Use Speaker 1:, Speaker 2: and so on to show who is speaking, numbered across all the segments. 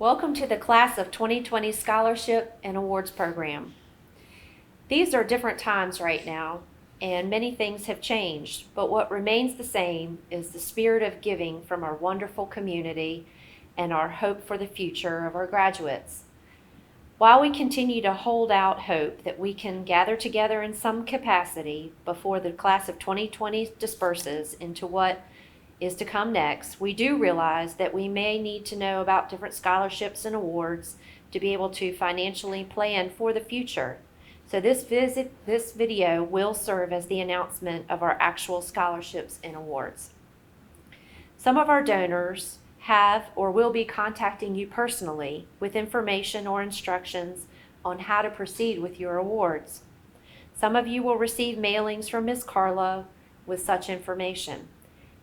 Speaker 1: Welcome to the Class of 2020 Scholarship and Awards Program. These are different times right now, and many things have changed, but what remains the same is the spirit of giving from our wonderful community and our hope for the future of our graduates. While we continue to hold out hope that we can gather together in some capacity before the Class of 2020 disperses into what is to come next, we do realize that we may need to know about different scholarships and awards to be able to financially plan for the future. So this video will serve as the announcement of our actual scholarships and awards. Some of our donors have or will be contacting you personally with information or instructions on how to proceed with your awards. Some of you will receive mailings from Ms. Carla with such information.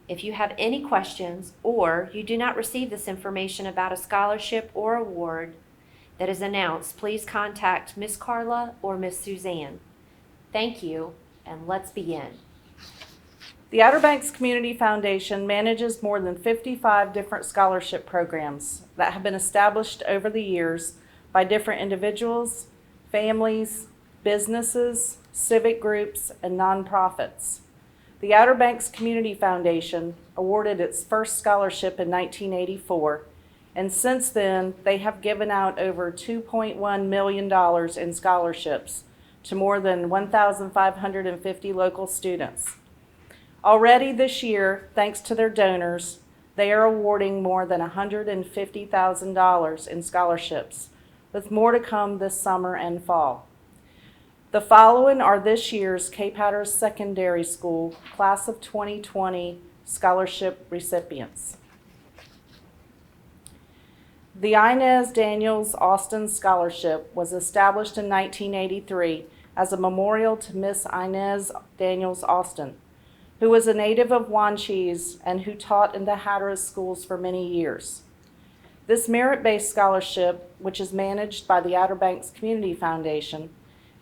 Speaker 1: If you have any questions or you do not receive this information about a scholarship or award that is announced, please contact Ms. Carla or Ms. Suzanne. Thank you, and let's begin.
Speaker 2: The Outer Banks Community Foundation manages more than 55 different scholarship programs that have been established over the years by different individuals, families, businesses, civic groups, and nonprofits. The Outer Banks Community Foundation awarded its first scholarship in 1984, and since then they have given out over $2.1 million in scholarships to more than 1,550 local students. Already this year, thanks to their donors, they are awarding more than $150,000 in scholarships, with more to come this summer and fall. The following are this year's Cape Hatteras Secondary School Class of 2020 Scholarship recipients. The Inez Daniels Austin Scholarship was established in 1983 as a memorial to Miss Inez Daniels Austin, who was a native of Wanchese and who taught in the Hatteras schools for many years. This merit-based scholarship, which is managed by the Outer Banks Community Foundation,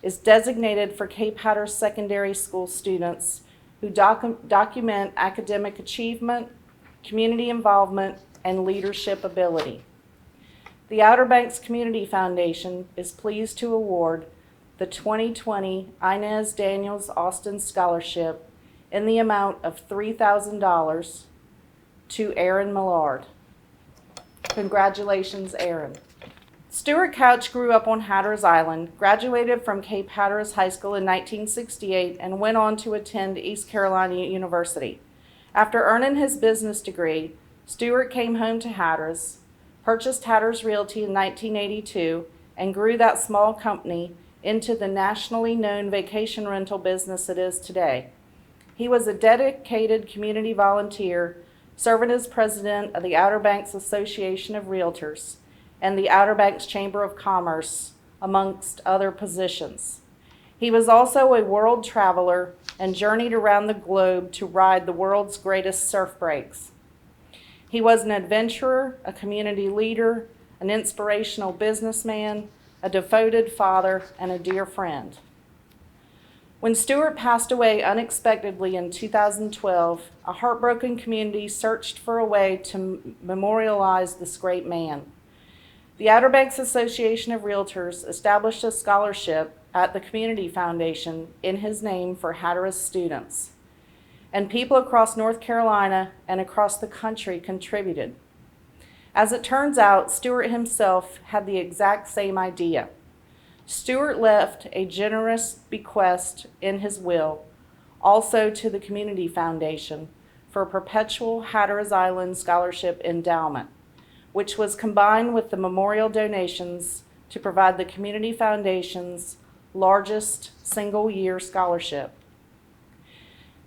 Speaker 2: is designated for Cape Hatteras secondary school students who document academic achievement, community involvement, and leadership ability. The Outer Banks Community Foundation is pleased to award the 2020 Inez Daniels Austin Scholarship in the amount of $3,000 to Aaron Millard. Congratulations, Aaron. Stuart Couch grew up on Hatteras Island, graduated from Cape Hatteras High School in 1968, and went on to attend East Carolina University. After earning his business degree, Stuart came home to Hatteras, purchased Hatteras Realty in 1982, and grew that small company into the nationally known vacation rental business it is today. He was a dedicated community volunteer, serving as president of the Outer Banks Association of Realtors and the Outer Banks Chamber of Commerce, amongst other positions. He was also a world traveler and journeyed around the globe to ride the world's greatest surf breaks. He was an adventurer, a community leader, an inspirational businessman, a devoted father, and a dear friend. When Stuart passed away unexpectedly in 2012, a heartbroken community searched for a way to memorialize this great man. The Outer Banks Association of Realtors established a scholarship at the Community Foundation in his name for Hatteras students, and people across North Carolina and across the country contributed. As it turns out, Stuart himself had the exact same idea. Stuart left a generous bequest in his will, also to the Community Foundation, for a perpetual Hatteras Island Scholarship endowment, which was combined with the memorial donations to provide the Community Foundation's largest single-year scholarship.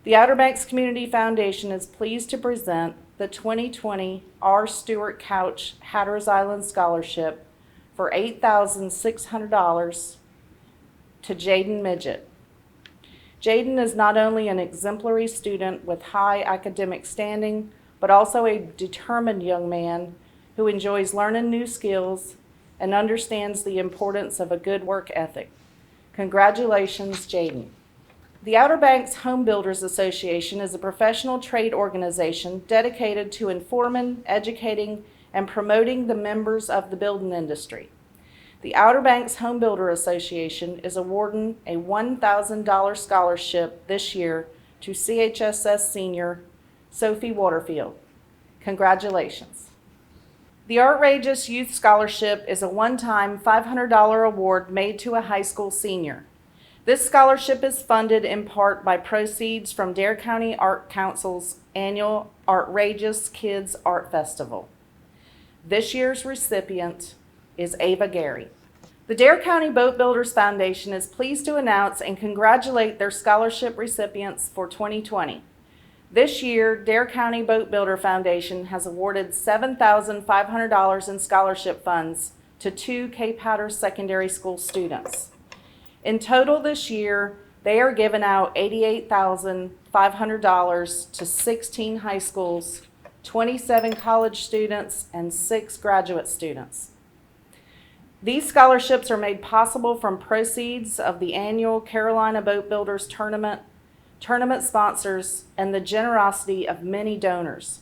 Speaker 2: The Outer Banks Community Foundation is pleased to present the 2020 R. Stuart Couch Hatteras Island Scholarship for $8,600 to Jaden Midget. Jaden is not only an exemplary student with high academic standing, but also a determined young man who enjoys learning new skills and understands the importance of a good work ethic. Congratulations, Jaden. The Outer Banks Home Builders Association is a professional trade organization dedicated to informing, educating, and promoting the members of the building industry. The Outer Banks Home Builder Association is awarding a $1,000 scholarship this year to CHSS senior Sophie Waterfield. Congratulations. The Rageous Youth Scholarship is a one-time $500 award made to a high school senior. This scholarship is funded in part by proceeds from Dare County Art Council's annual Rageous Kids Art Festival. This year's recipient is Ava Gary. The Dare County Boat Builders Foundation is pleased to announce and congratulate their scholarship recipients for 2020. This year, Dare County Boat Builder Foundation has awarded $7,500 in scholarship funds to 2 Cape Hatteras Secondary School students. In total this year, they are giving out $88,500 to 16 high schools, 27 college students, and 6 graduate students. These scholarships are made possible from proceeds of the annual Carolina Boat Builders Tournament sponsors, and the generosity of many donors.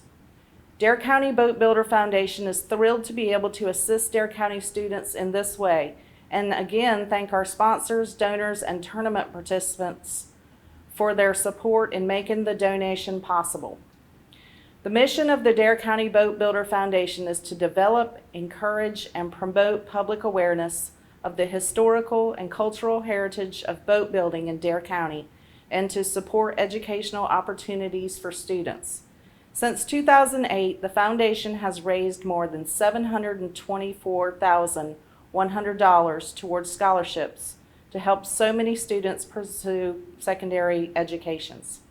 Speaker 2: Dare County Boat Builder Foundation is thrilled to be able to assist Dare County students in this way, and again thank our sponsors, donors, and tournament participants for their support in making the donation possible. The mission of the Dare County Boat Builder Foundation is to develop, encourage, and promote public awareness of the historical and cultural heritage of boat building in Dare County and to support educational opportunities for students. Since 2008, the foundation has raised more than $724,100 towards scholarships to help so many students pursue secondary educations.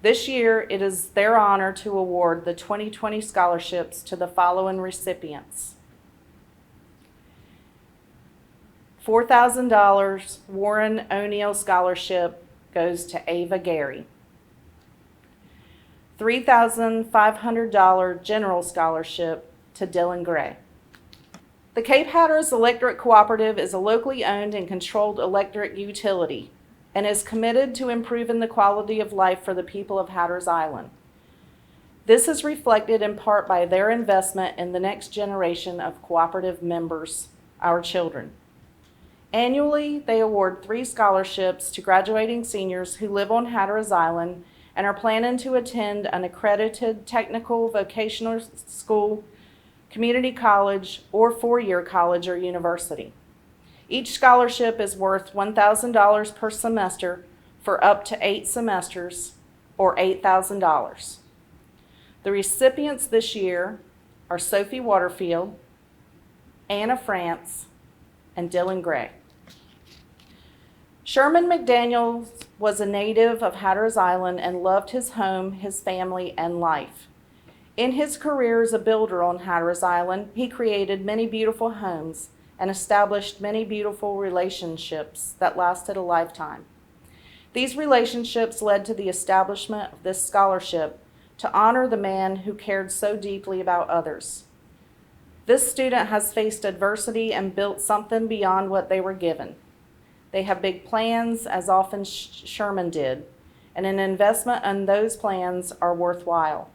Speaker 2: This year, it is their honor to award the 2020 scholarships to the following recipients. $4,000 Warren O'Neill Scholarship goes to Ava Gary. $3,500 General Scholarship to Dillon Gray. The Cape Hatteras Electric Cooperative is a locally owned and controlled electric utility and is committed to improving the quality of life for the people of Hatteras Island. This is reflected in part by their investment in the next generation of cooperative members, our children. Annually, they award 3 scholarships to graduating seniors who live on Hatteras Island and are planning to attend an accredited technical vocational school, community college, or 4-year college or university. Each scholarship is worth $1,000 per semester for up to 8 semesters, or $8,000. The recipients this year are Sophie Waterfield, Anna France, and Dillon Gray. Sherman Mcdaniel was a native of Hatteras Island and loved his home, his family, and life. In his career as a builder on Hatteras Island, he created many beautiful homes and established many beautiful relationships that lasted a lifetime. These relationships led to the establishment of this scholarship to honor the man who cared so deeply about others. This student has faced adversity and built something beyond what they were given. They have big plans, as often Sherman did, and an investment in those plans are worthwhile.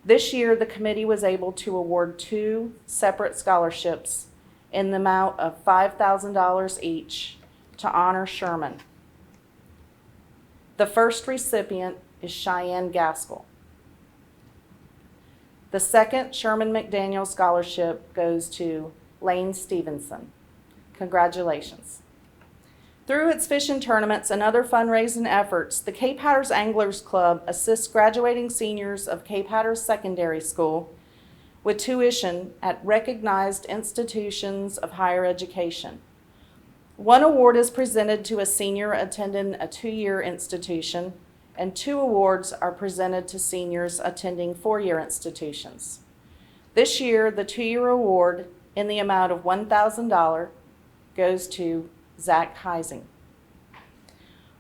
Speaker 2: This year, the committee was able to award 2 separate scholarships in the amount of $5,000 each to honor Sherman. The first recipient is Cheyenne Gaskell. The second Sherman Mcdaniel Scholarship goes to Lane Stevenson. Congratulations. Through its fishing tournaments and other fundraising efforts, the Cape Hatteras Anglers Club assists graduating seniors of Cape Hatteras Secondary School with tuition at recognized institutions of higher education. 1 award is presented to a senior attending a 2-year institution, and 2 awards are presented to seniors attending 4-year institutions. This year, the 2-year award in the amount of $1,000 goes to Zach Heising.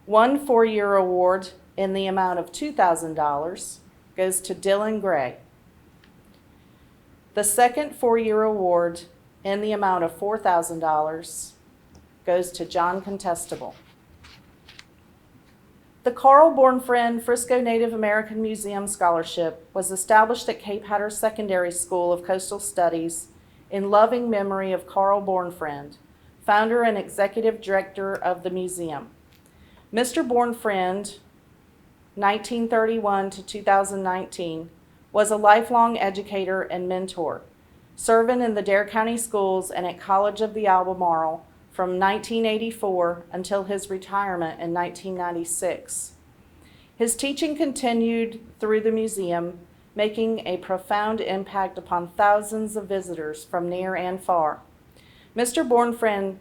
Speaker 2: 1 4-year award in the amount of $2,000 goes to Dillon Gray. The second 4-year award in the amount of $4,000 goes to John Contestable. The Carl Bornfriend Frisco Native American Museum Scholarship was established at Cape Hatteras Secondary School of Coastal Studies in loving memory of Carl Bornfriend, founder and executive director of the museum. Mr. Bornfriend, 1931 to 2019, was a lifelong educator and mentor, serving in the Dare County Schools and at College of the Albemarle from 1984 until his retirement in 1996. His teaching continued through the museum, making a profound impact upon thousands of visitors from near and far. Mr. Bornfriend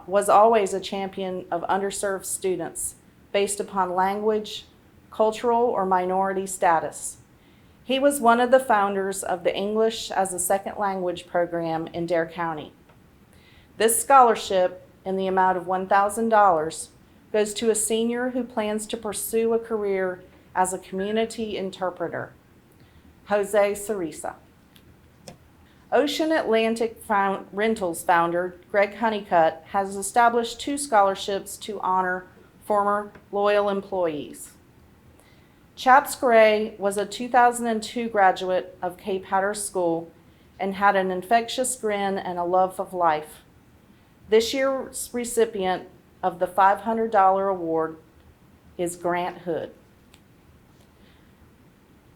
Speaker 2: was always a champion of underserved students based upon language, cultural, or minority status. He was one of the founders of the English as a Second Language program in Dare County. This scholarship, in the amount of $1,000, goes to a senior who plans to pursue a career as a community interpreter. Jose Cerisa. Ocean Atlantic Rentals founder Greg Honeycutt has established 2 scholarships to honor former loyal employees. Chaps Gray was a 2002 graduate of Cape Hatteras School and had an infectious grin and a love of life. This year's recipient of the $500 award is Grant Hood.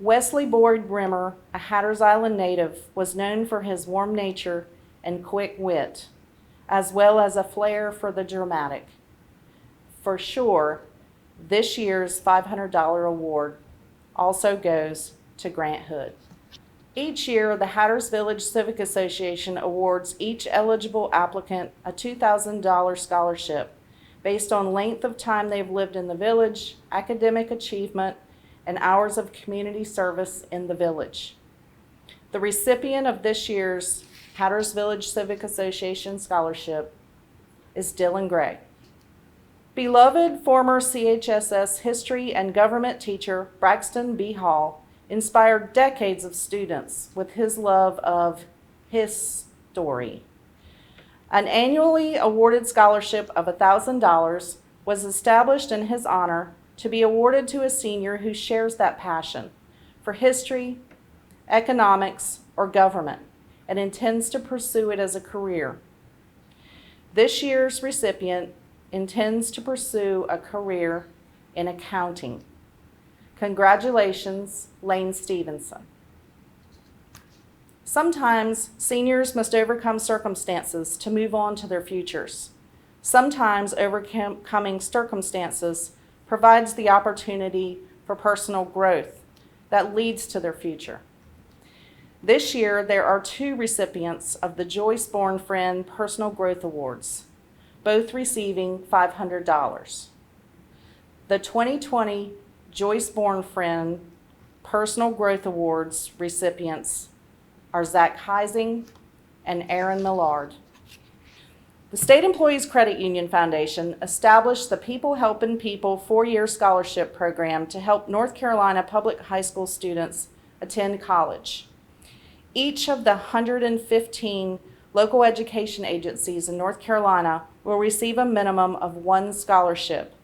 Speaker 2: Wesley Boyd Rimmer, a Hatteras Island native, was known for his warm nature and quick wit, as well as a flair for the dramatic. For sure, this year's $500 award also goes to Grant Hood. Each year, the Hatteras Village Civic Association awards each eligible applicant a $2,000 scholarship based on length of time they've lived in the village, academic achievement, and hours of community service in the village. The recipient of this year's Hatteras Village Civic Association scholarship is Dillon Gray. Beloved former CHSS history and government teacher Braxton B. Hall inspired decades of students with his love of his story. An annually awarded scholarship of $1,000 was established in his honor to be awarded to a senior who shares that passion for history, economics, or government and intends to pursue it as a career. This year's recipient intends to pursue a career in accounting. Congratulations, Lane Stevenson. Sometimes seniors must overcome circumstances to move on to their futures. Sometimes overcoming circumstances provides the opportunity for personal growth that leads to their future. This year, there are 2 recipients of the Joyce Bornfriend Personal Growth Awards, both receiving $500. The 2020 Joyce Bornfriend Personal Growth Awards recipients are Zach Heising and Aaron Millard. The State Employees Credit Union Foundation established the People Helping People 4-year scholarship program to help North Carolina public high school students attend college. Each of the 115 local education agencies in North Carolina will receive a minimum of 1 scholarship,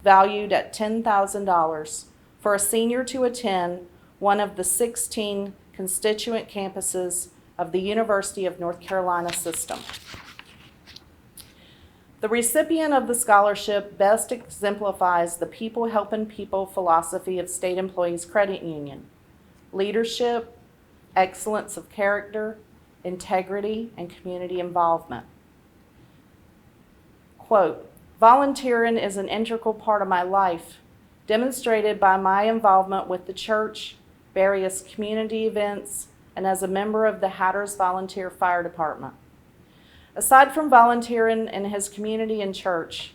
Speaker 2: valued at $10,000, for a senior to attend one of the 16 constituent campuses of the University of North Carolina system. The recipient of the scholarship best exemplifies the People Helping People philosophy of State Employees Credit Union: leadership, excellence of character, integrity, and community involvement. Quote, "Volunteering is an integral part of my life, demonstrated by my involvement with the church, various community events, and as a member of the Hatteras Volunteer Fire Department. Aside from volunteering in his community and church,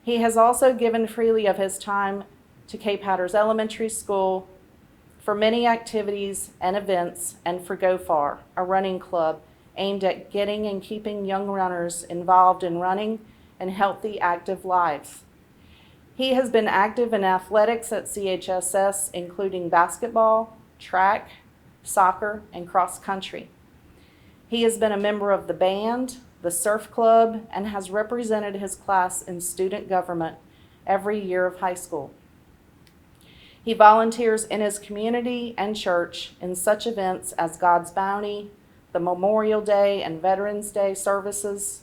Speaker 2: he has also given freely of his time to Cape Hatteras Elementary School for many activities and events, and for Go Far, a running club aimed at getting and keeping young runners involved in running and healthy, active lives. He has been active in athletics at CHSS, including basketball, track, soccer, and cross country. He has been a member of the band, the surf club, and has represented his class in student government every year of high school. He volunteers in his community and church in such events as God's Bounty, the Memorial Day and Veterans Day services,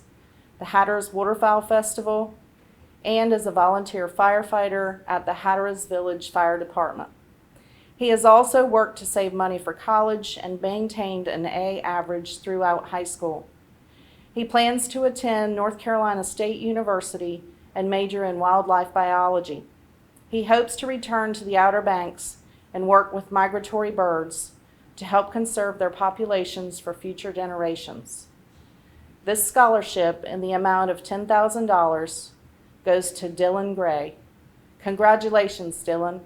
Speaker 2: the Hatteras Waterfowl Festival, and as a volunteer firefighter at the Hatteras Village Fire Department. He has also worked to save money for college and maintained an A average throughout high school. He plans to attend North Carolina State University and major in wildlife biology. He hopes to return to the Outer Banks and work with migratory birds to help conserve their populations for future generations. This scholarship, in the amount of $10,000, goes to Dillon Gray. Congratulations, Dillon.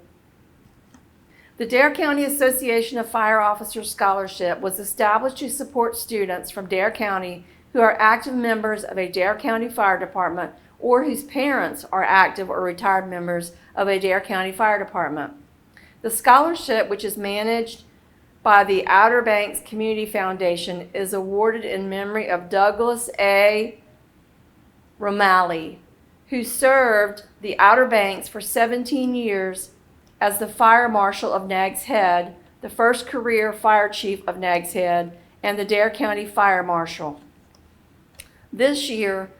Speaker 3: The Dare County Association of Fire Officers Scholarship was established to support students from Dare County who are active members of a Dare County Fire Department or whose parents are active or retired members of a Dare County Fire Department. The scholarship, which is managed by the Outer Banks Community Foundation, is awarded in memory of Douglas A. Romali, who served the Outer Banks for 17 years as the Fire Marshal of Nags Head, the first career Fire Chief of Nags Head, and the Dare County Fire Marshal. This year,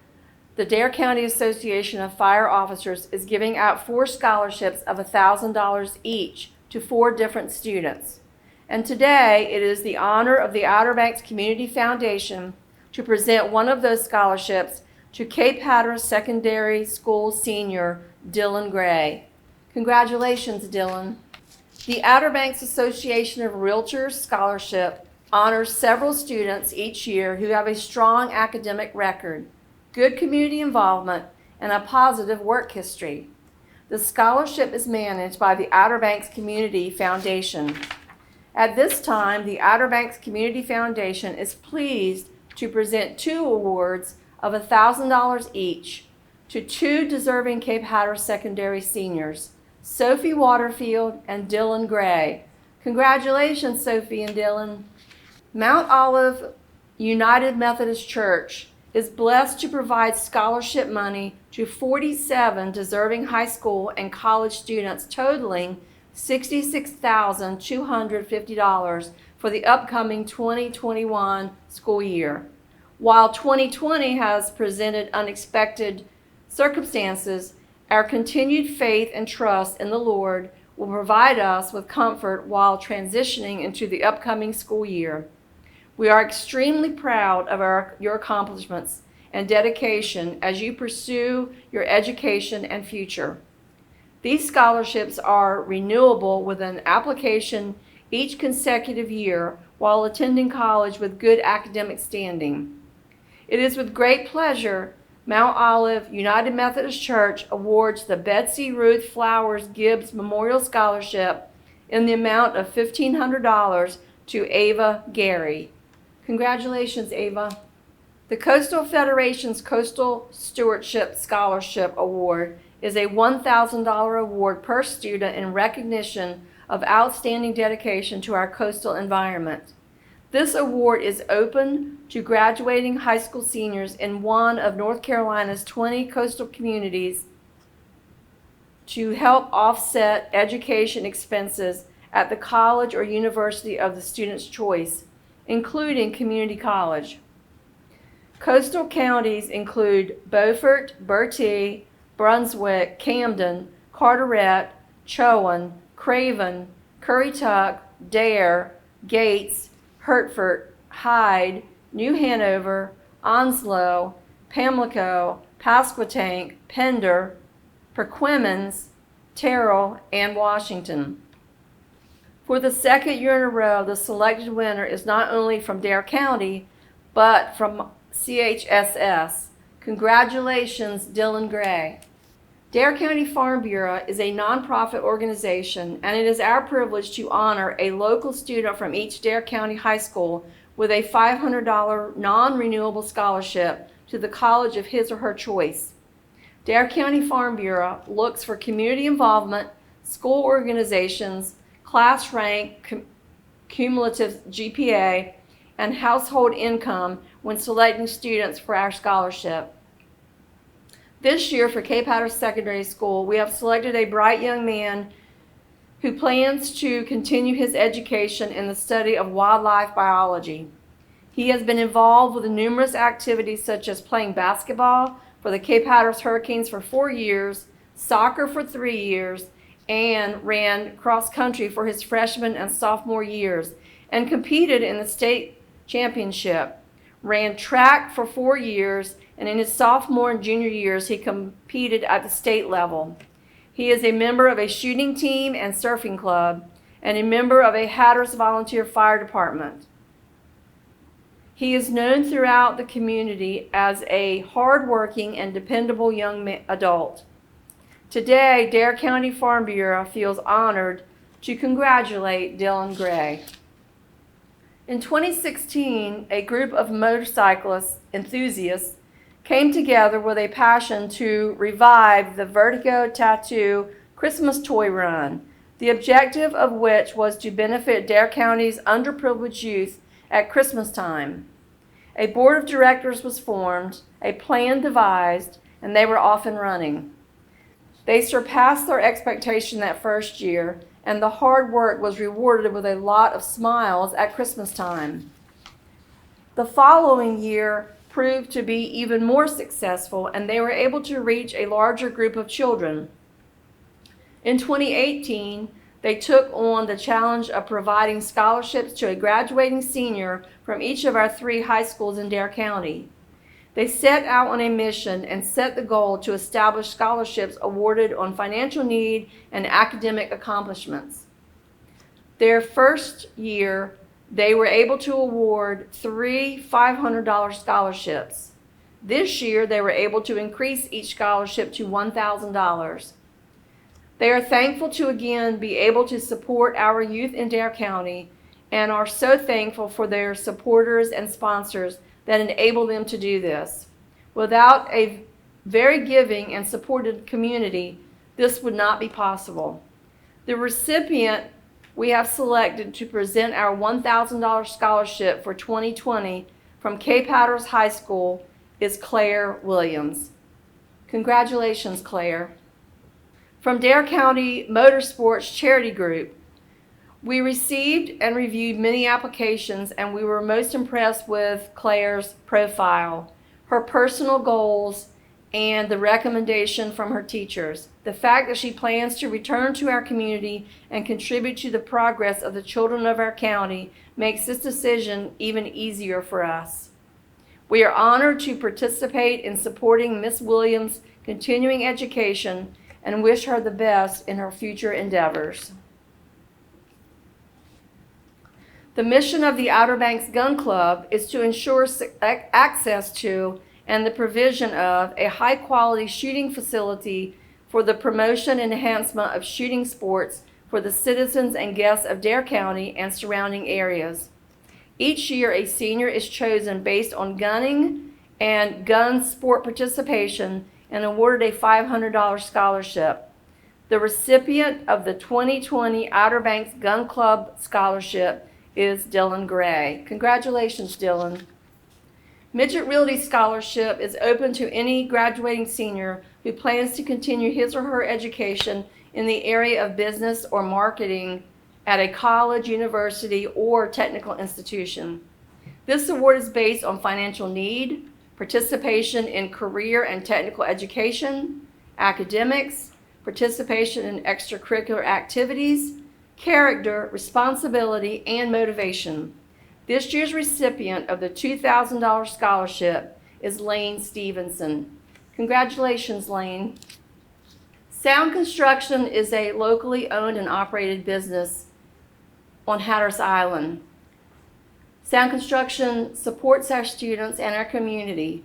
Speaker 3: the Dare County Association of Fire Officers is giving out 4 scholarships of $1,000 each to 4 different students. And today, it is the honor of the Outer Banks Community Foundation to present one of those scholarships to Cape Hatteras Secondary School senior Dillon Gray. Congratulations, Dillon. The Outer Banks Association of Realtors Scholarship honors several students each year who have a strong academic record, good community involvement, and a positive work history. The scholarship is managed by the Outer Banks Community Foundation. At this time, the Outer Banks Community Foundation is pleased to present 2 awards of $1,000 each to 2 deserving Cape Hatteras Secondary seniors, Sophie Waterfield and Dillon Gray. Congratulations, Sophie and Dillon. Mount Olive United Methodist Church is blessed to provide scholarship money to 47 deserving high school and college students totaling $66,250 for the upcoming 2021 school year. While 2020 has presented unexpected circumstances, our continued faith and trust in the Lord will provide us with comfort while transitioning into the upcoming school year. We are extremely proud of your accomplishments and dedication as you pursue your education and future. These scholarships are renewable with an application each consecutive year while attending college with good academic standing. It is with great pleasure Mount Olive United Methodist Church awards the Betsy Ruth Flowers Gibbs Memorial Scholarship in the amount of $1,500 to Ava Gary. Congratulations, Ava. The Coastal Federation's Coastal Stewardship Scholarship Award is a $1,000 award per student in recognition of outstanding dedication to our coastal environment. This award is open to graduating high school seniors in one of North Carolina's 20 coastal communities to help offset education expenses at the college or university of the student's choice, including community college. Coastal counties include Beaufort, Bertie, Brunswick, Camden, Carteret, Chowan, Craven, Currituck, Dare, Gates, Hertford, Hyde, New Hanover, Onslow, Pamlico, Pasquotank, Pender, Perquimans, Terrell, and Washington. For the second year in a row, the selected winner is not only from Dare County, but from CHSS. Congratulations, Dillon Gray. Dare County Farm Bureau is a nonprofit organization, and it is our privilege to honor a local student from each Dare County high school with a $500 non-renewable scholarship to the college of his or her choice. Dare County Farm Bureau looks for community involvement, school organizations, class rank, cumulative GPA, and household income when selecting students for our scholarship. This year for Cape Hatteras Secondary School, we have selected a bright young man who plans to continue his education in the study of wildlife biology. He has been involved with numerous activities such as playing basketball for the Cape Hatteras Hurricanes for 4 years, soccer for 3 years, and ran cross country for his freshman and sophomore years, and competed in the state championship. Ran track for 4 years, and in his sophomore and junior years, he competed at the state level. He is a member of a shooting team and surfing club, and a member of a Hatteras Volunteer Fire Department. He is known throughout the community as a hardworking and dependable young adult. Today, Dare County Farm Bureau feels honored to congratulate Dillon Gray. In 2016, a group of motorcyclist enthusiasts came together with a passion to revive the Vertigo Tattoo Christmas Toy Run, the objective of which was to benefit Dare County's underprivileged youth at Christmas time. A board of directors was formed, a plan devised, and they were off and running. They surpassed their expectation that first year, and the hard work was rewarded with a lot of smiles at Christmas time. The following year proved to be even more successful, and they were able to reach a larger group of children. In 2018, they took on the challenge of providing scholarships to a graduating senior from each of our 3 high schools in Dare County. They set out on a mission and set the goal to establish scholarships awarded on financial need and academic accomplishments. Their first year, they were able to award 3 $500 scholarships. This year, they were able to increase each scholarship to $1,000. They are thankful to again be able to support our youth in Dare County, and are so thankful for their supporters and sponsors that enable them to do this. Without a very giving and supported community, this would not be possible. The recipient we have selected to present our $1,000 scholarship for 2020 from Cape Hatteras High School is Claire Williams. Congratulations, Claire. From Dare County Motorsports Charity Group, we received and reviewed many applications, and we were most impressed with Claire's profile, her personal goals, and the recommendation from her teachers. The fact that she plans to return to our community and contribute to the progress of the children of our county makes this decision even easier for us. We are honored to participate in supporting Miss Williams' continuing education and wish her the best in her future endeavors. The mission of the Outer Banks Gun Club is to ensure access to and the provision of a high-quality shooting facility for the promotion and enhancement of shooting sports for the citizens and guests of Dare County and surrounding areas. Each year, a senior is chosen based on gunning and gun sport participation and awarded a $500 scholarship. The recipient of the 2020 Outer Banks Gun Club Scholarship is Dillon Gray. Congratulations, Dillon. Midget Realty Scholarship is open to any graduating senior who plans to continue his or her education in the area of business or marketing at a college, university, or technical institution. This award is based on financial need, participation in career and technical education, academics, participation in extracurricular activities, character, responsibility, and motivation. This year's recipient of the $2,000 scholarship is Lane Stevenson. Congratulations, Lane. Sound Construction is a locally owned and operated business on Hatteras Island. Sound Construction supports our students and our community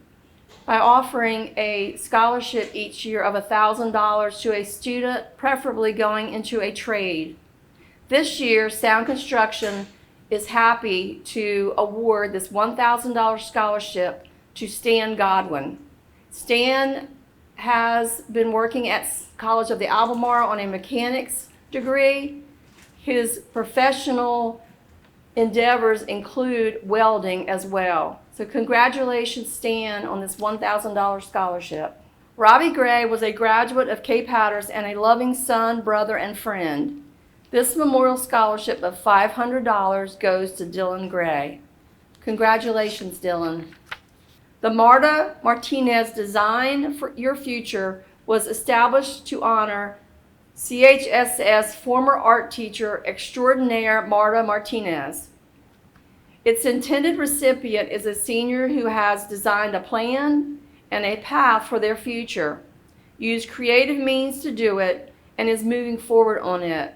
Speaker 3: by offering a scholarship each year of $1,000 to a student, preferably going into a trade. This year, Sound Construction is happy to award this $1,000 scholarship to Stan Godwin. Stan has been working at College of the Albemarle on a mechanics degree. His professional endeavors include welding as well. So congratulations, Stan, on this $1,000 scholarship. Robbie Gray was a graduate of Cape Hatteras and a loving son, brother, and friend. This memorial scholarship of $500 goes to Dillon Gray. Congratulations, Dillon. The Marta Martinez Design for Your Future was established to honor CHSS former art teacher extraordinaire Marta Martinez. Its intended recipient is a senior who has designed a plan and a path for their future, used creative means to do it, and is moving forward on it.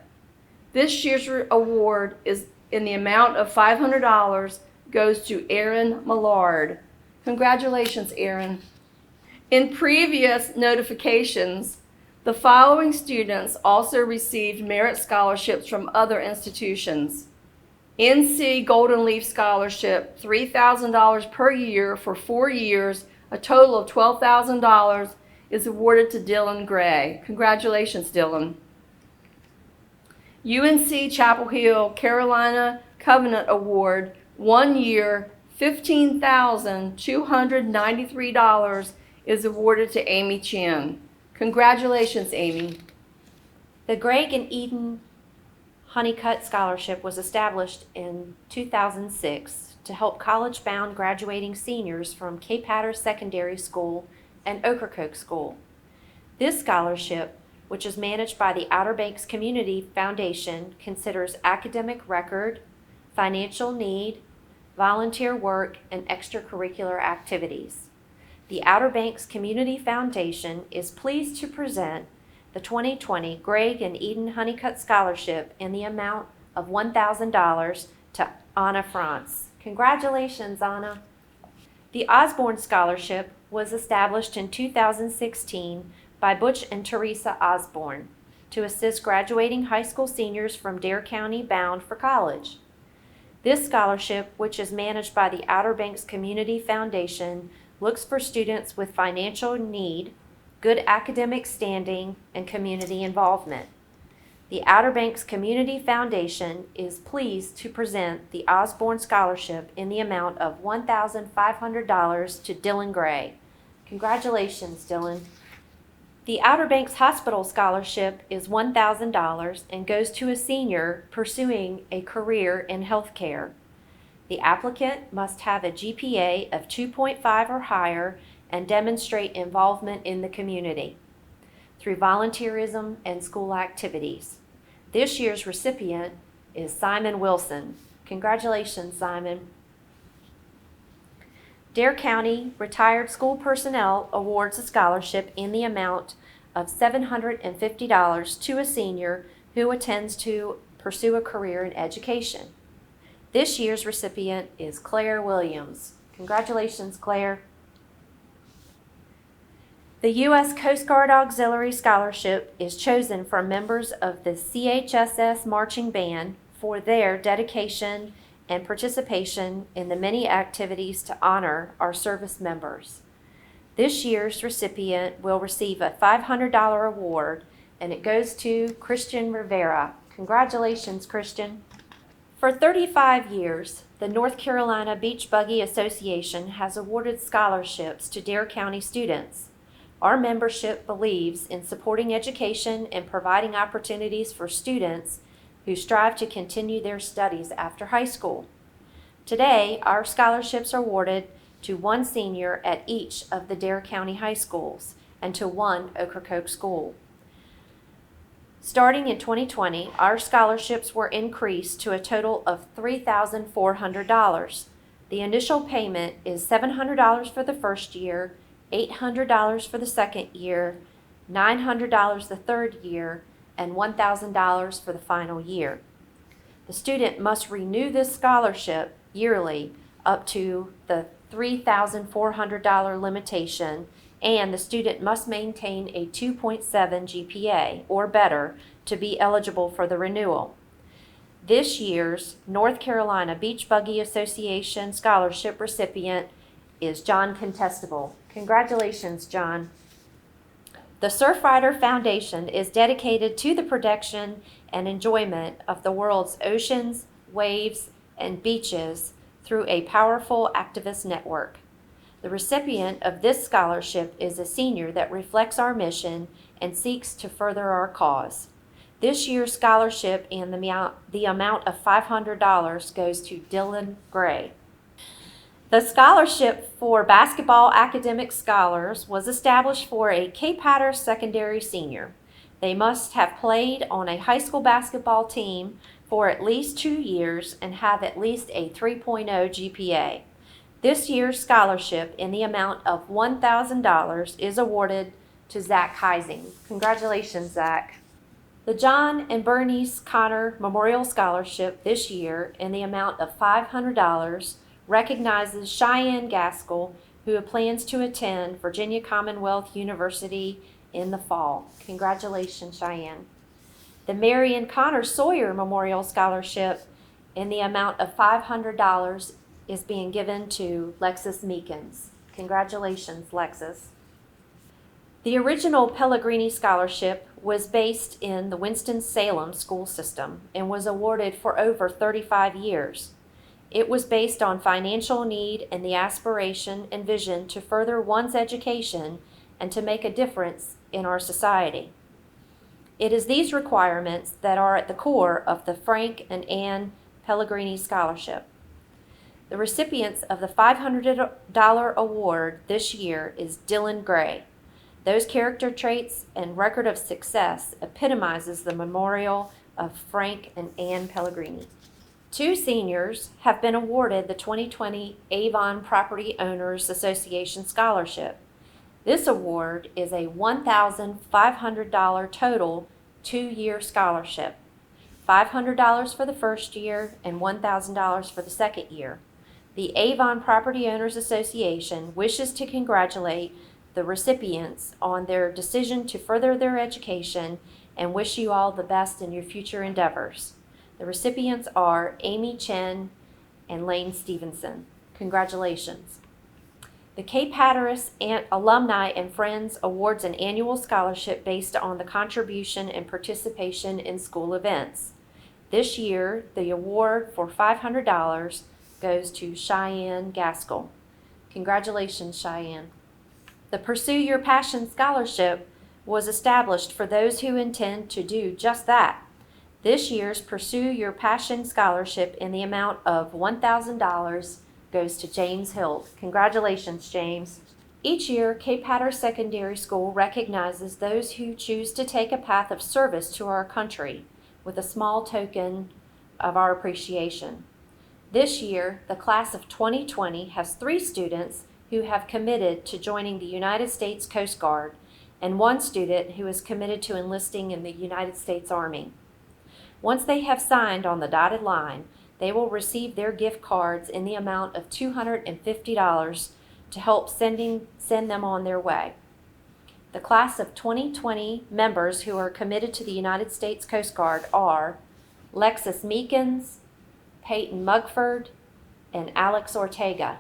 Speaker 3: This year's award is in the amount of $500 goes to Erin Millard. Congratulations, Erin. In previous notifications, the following students also received merit scholarships from other institutions. NC Golden Leaf Scholarship, $3,000 per year for 4 years, a total of $12,000 is awarded to Dillon Gray. Congratulations, Dillon. UNC Chapel Hill Carolina Covenant Award, 1 year, $15,293 is awarded to Amy Chin. Congratulations, Amy.
Speaker 1: The Greg and Eaton Honeycutt Scholarship was established in 2006 to help college-bound graduating seniors from Cape Hatteras Secondary School and Ocracoke School. This scholarship, which is managed by the Outer Banks Community Foundation, considers academic record, financial need, volunteer work, and extracurricular activities. The Outer Banks Community Foundation is pleased to present the 2020 Greg and Eaton Honeycutt Scholarship in the amount of $1,000 to Anna France. Congratulations, Anna. The Osborne Scholarship was established in 2016 by Butch and Teresa Osborne to assist graduating high school seniors from Dare County bound for college. This scholarship, which is managed by the Outer Banks Community Foundation, looks for students with financial need, good academic standing, and community involvement. The Outer Banks Community Foundation is pleased to present the Osborne Scholarship in the amount of $1,500 to Dillon Gray. Congratulations, Dillon. The Outer Banks Hospital Scholarship is $1,000 and goes to a senior pursuing a career in healthcare. The applicant must have a GPA of 2.5 or higher and demonstrate involvement in the community through volunteerism and school activities. This year's recipient is Simon Wilson. Congratulations, Simon. Dare County Retired School Personnel awards a scholarship in the amount of $750 to a senior who intends to pursue a career in education. This year's recipient is Claire Williams. Congratulations, Claire. The U.S. Coast Guard Auxiliary Scholarship is chosen from members of the CHSS Marching Band for their dedication and participation in the many activities to honor our service members. This year's recipient will receive a $500 award, and it goes to Christian Rivera. Congratulations, Christian. For 35 years, the North Carolina Beach Buggy Association has awarded scholarships to Dare County students. Our membership believes in supporting education and providing opportunities for students who strive to continue their studies after high school. Today, our scholarships are awarded to one senior at each of the Dare County high schools and to one Ocracoke school. Starting in 2020, our scholarships were increased to a total of $3,400. The initial payment is $700 for the first year, $800 for the second year, $900 the third year, and $1,000 for the final year. The student must renew this scholarship yearly up to the $3,400 limitation, and the student must maintain a 2.7 GPA or better to be eligible for the renewal. This year's North Carolina Beach Buggy Association scholarship recipient is John Contestable. Congratulations, John. The Surfrider Foundation is dedicated to the protection and enjoyment of the world's oceans, waves, and beaches through a powerful activist network. The recipient of this scholarship is a senior that reflects our mission and seeks to further our cause. This year's scholarship and the amount of $500 goes to Dillon Gray. The scholarship for basketball academic scholars was established for a Cape Hatteras secondary senior. They must have played on a high school basketball team for at least 2 years and have at least a 3.0 GPA. This year's scholarship in the amount of $1,000 is awarded to Zach Heising. Congratulations, Zach. The John and Bernice Connor Memorial Scholarship this year in the amount of $500 recognizes Cheyenne Gaskell, who plans to attend Virginia Commonwealth University in the fall. Congratulations, Cheyenne. The Marion Connor Sawyer Memorial Scholarship in the amount of $500 is being given to Lexus Meekins. Congratulations, Lexus. The original Pellegrini Scholarship was based in the Winston-Salem school system and was awarded for over 35 years. It was based on financial need and the aspiration and vision to further one's education and to make a difference in our society. It is these requirements that are at the core of the Frank and Ann Pellegrini Scholarship. The recipients of the $500 award this year is Dillon Gray. Those character traits and record of success epitomizes the memorial of Frank and Ann Pellegrini. 2 seniors have been awarded the 2020 Avon Property Owners Association Scholarship. This award is a $1,500 total 2-year scholarship, $500 for the first year and $1,000 for the second year. The Avon Property Owners Association wishes to congratulate the recipients on their decision to further their education and wish you all the best in your future endeavors. The recipients are Amy Chen and Lane Stevenson. Congratulations. The Cape Hatteras Alumni and Friends awards an annual scholarship based on the contribution and participation in school events. This year, the award for $500 goes to Cheyenne Gaskell. Congratulations, Cheyenne. The Pursue Your Passion Scholarship was established for those who intend to do just that. This year's Pursue Your Passion Scholarship in the amount of $1,000 goes to James Hilt. Congratulations, James. Each year, Cape Hatteras Secondary School recognizes those who choose to take a path of service to our country with a small token of our appreciation. This year, the class of 2020 has 3 students who have committed to joining the United States Coast Guard and 1 student who is committed to enlisting in the United States Army. Once they have signed on the dotted line, they will receive their gift cards in the amount of $250 to help send them on their way. The class of 2020 members who are committed to the United States Coast Guard are Lexus Meekins, Peyton Mugford, and Alex Ortega.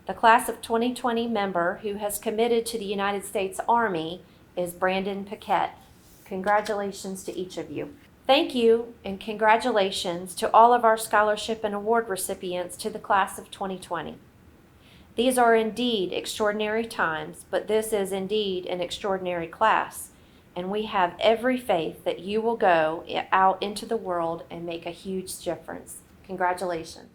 Speaker 1: The class of 2020 member who has committed to the United States Army is Brandon Paquette. Congratulations to each of you. Thank you and congratulations to all of our scholarship and award recipients to the class of 2020. These are indeed extraordinary times, but this is indeed an extraordinary class, and we have every faith that you will go out into the world and make a huge difference. Congratulations.